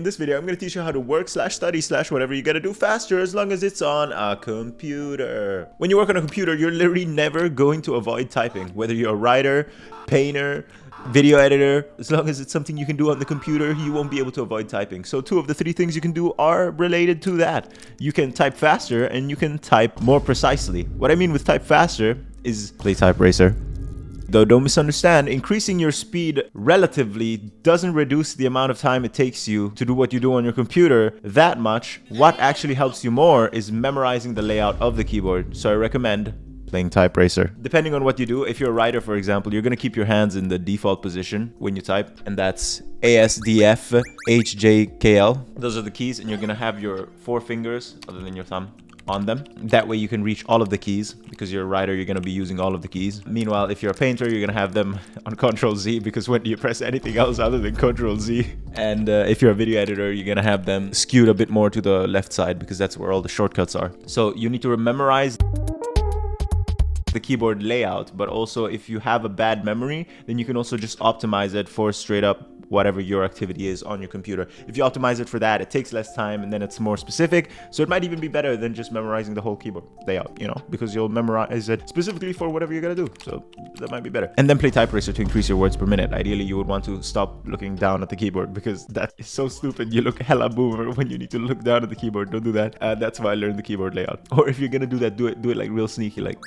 this video, I'm going to teach you how to work / study / whatever you got to do faster as long as it's on a computer. When you work on a computer, you're literally never going to avoid typing. Whether you're a writer, painter, video editor, as long as it's something you can do on the computer, you won't be able to avoid typing. So 2 of the 3 things you can do are related to that. You can type faster and you can type more precisely. What I mean with type faster is play type racer. Though don't misunderstand, increasing your speed relatively doesn't reduce the amount of time it takes you to do what you do on your computer that much. What actually helps you more is memorizing the layout of the keyboard. So I recommend playing type racer. Depending on what you do, if you're a writer, for example, you're going to keep your hands in the default position when you type, and that's ASDF HJKL. Those are the keys, and you're going to have your 4 fingers, other than your thumb, on them. That way you can reach all of the keys. Because you're a writer, you're going to be using all of the keys. Meanwhile, if you're a painter, you're going to have them on Control Z, because when do you press anything else other than Control Z? And if you're a video editor, you're going to have them skewed a bit more to the left side, because that's where all the shortcuts are. So you need to memorize the keyboard layout, but also if you have a bad memory, then you can also just optimize it for straight up whatever your activity is on your computer. If you optimize it for that, it takes less time and then it's more specific. So it might even be better than just memorizing the whole keyboard layout, you know, because you'll memorize it specifically for whatever you're gonna do. So that might be better. And then play type racer to increase your words per minute. Ideally, you would want to stop looking down at the keyboard, because that is so stupid. You look hella boomer when you need to look down at the keyboard. Don't do that. That's why I learned the keyboard layout. Or if you're gonna do that, do it like real sneaky, like,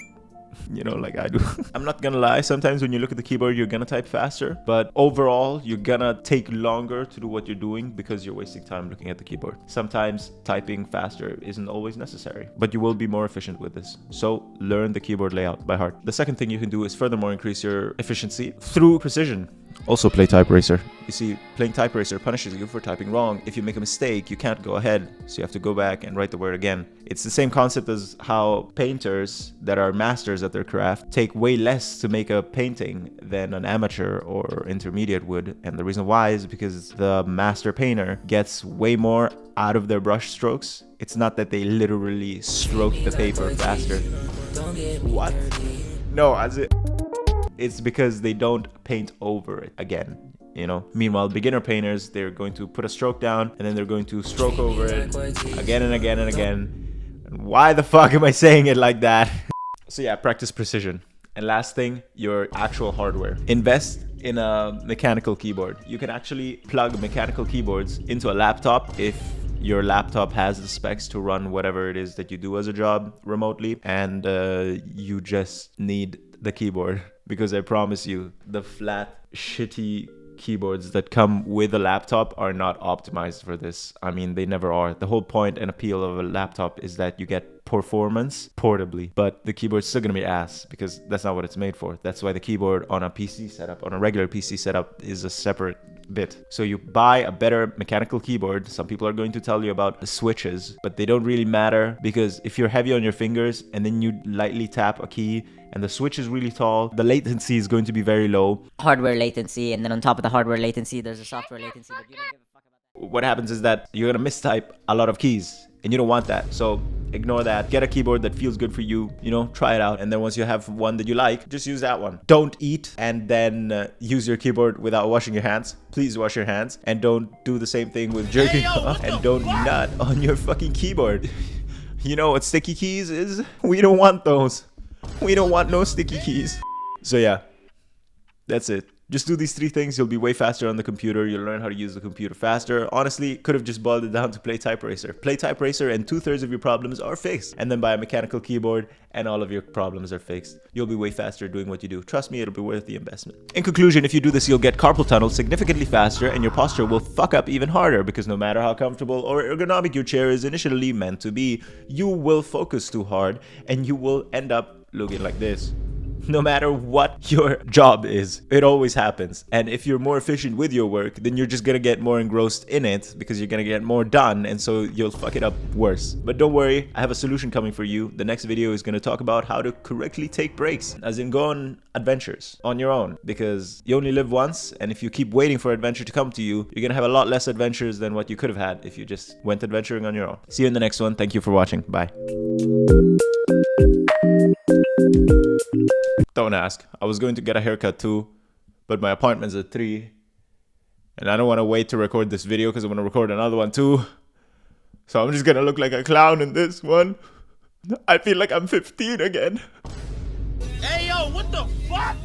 you know, like I do. I'm not gonna lie, sometimes when you look at the keyboard, you're gonna type faster, but overall, you're gonna take longer to do what you're doing because you're wasting time looking at the keyboard. Sometimes typing faster isn't always necessary, but you will be more efficient with this. So learn the keyboard layout by heart. The second thing you can do is furthermore increase your efficiency through precision. Also play type racer. You see, playing type racer punishes you for typing wrong. If you make a mistake, you can't go ahead, so you have to go back and write the word again. It's the same concept as how painters that are masters at their craft take way less to make a painting than an amateur or intermediate would. And the reason why is because the master painter gets way more out of their brush strokes. It's not that they literally stroke the paper faster. What? No, it's because they don't paint over it again, you know. Meanwhile, beginner painters, they're going to put a stroke down and then they're going to stroke over it again and again and again. And why the fuck am I saying it like that? So yeah, practice precision. And last thing, your actual hardware. Invest in a mechanical keyboard. You can actually plug mechanical keyboards into a laptop if your laptop has the specs to run whatever it is that you do as a job remotely, and you just need the keyboard. Because I promise you, the flat, shitty keyboards that come with a laptop are not optimized for this. I mean, they never are. The whole point and appeal of a laptop is that you get performance portably, but the keyboard's still gonna be ass, because that's not what it's made for. That's why the keyboard on a PC setup, on a regular PC setup, is a separate bit. So you buy a better mechanical keyboard. Some people are going to tell you about the switches, but they don't really matter, because if you're heavy on your fingers and then you lightly tap a key and the switch is really tall, the latency is going to be very low. Hardware latency, and then on top of the hardware latency, there's a software latency, but you don't give a fuck about that. What happens is that you're gonna mistype a lot of keys, and you don't want that. So ignore that. Get a keyboard that feels good for you, you know, try it out. And then once you have one that you like, just use that one. Don't eat and then use your keyboard without washing your hands. Please wash your hands, and don't do the same thing with jerking off, and don't nut on your fucking keyboard. You know what sticky keys is? We don't want those. We don't want no sticky keys. So yeah, that's it. Just do these 3 things. You'll be way faster on the computer. You'll learn how to use the computer faster. Honestly, could have just boiled it down to play type racer. Play type racer and 2/3 of your problems are fixed. And then buy a mechanical keyboard and all of your problems are fixed. You'll be way faster doing what you do. Trust me, it'll be worth the investment. In conclusion, if you do this, you'll get carpal tunnel significantly faster, and your posture will fuck up even harder, because no matter how comfortable or ergonomic your chair is initially meant to be, you will focus too hard and you will end up looking like this. No matter what your job is, it always happens. And if you're more efficient with your work, then you're just gonna get more engrossed in it, because you're gonna get more done, and so you'll fuck it up worse. But don't worry, I have a solution coming for you. The next video is gonna talk about how to correctly take breaks, as in go on adventures on your own, because you only live once, and if you keep waiting for adventure to come to you, you're gonna have a lot less adventures than what you could have had if you just went adventuring on your own. See you in the next one. Thank you for watching. Bye. Don't ask. I was going to get a haircut too, but my appointment's at 3 And I don't want to wait to record this video because I want to record another one too. So I'm just gonna look like a clown in this one. I feel like I'm 15 again. Hey yo, what the fuck?